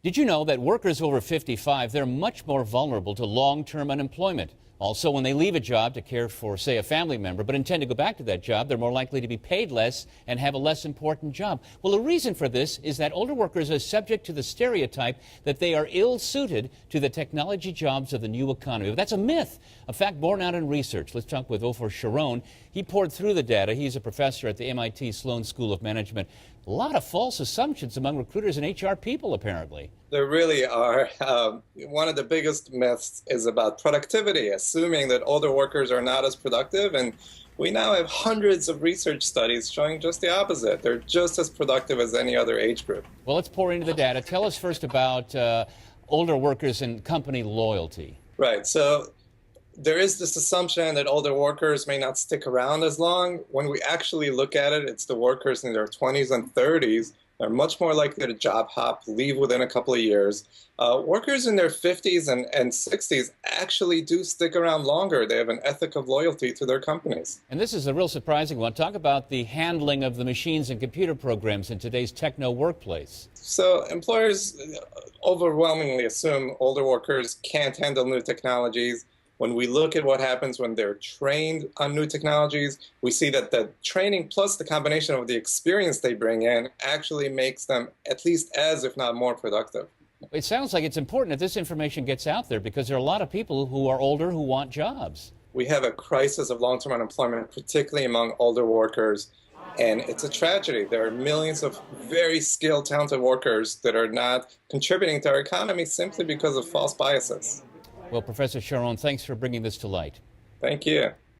Did you know that workers over 55, they're much more vulnerable to long-term unemployment? Also, when they leave a job to care for, say, a family member, but intend to go back to that job, they're more likely to be paid less and have a less important job. Well, the reason for this is that older workers are subject to the stereotype that they are ill-suited to the technology jobs of the new economy. But that's a myth, a fact borne out in research. Let's talk with Ofer Sharone. He poured through the data. He's a professor at the MIT Sloan School of Management. A lot of false assumptions among recruiters and HR people, apparently. There really are. One of the biggest myths is about productivity, assuming that older workers are not as productive. And we now have hundreds of research studies showing just the opposite. They're just as productive as any other age group. Well, let's pour into the data. Tell us first about older workers and company loyalty. Right. So there is this assumption that older workers may not stick around as long. When we actually look at it, it's the workers in their 20s and 30s. They're much more likely to job hop, leave within a couple of years. Workers in their 50s and 60s actually do stick around longer. They have an ethic of loyalty to their companies. And this is a real surprising one. Talk about the handling of the machines and computer programs in today's techno workplace. So employers overwhelmingly assume older workers can't handle new technologies. When we look at what happens when they're trained on new technologies, we see that the training plus the combination of the experience they bring in actually makes them at least as, if not more, productive. It sounds like it's important that this information gets out there because there are a lot of people who are older who want jobs. We have a crisis of long-term unemployment, particularly among older workers, and it's a tragedy. There are millions of very skilled, talented workers that are not contributing to our economy simply because of false biases. Well, Professor Sharone, thanks for bringing this to light. Thank you.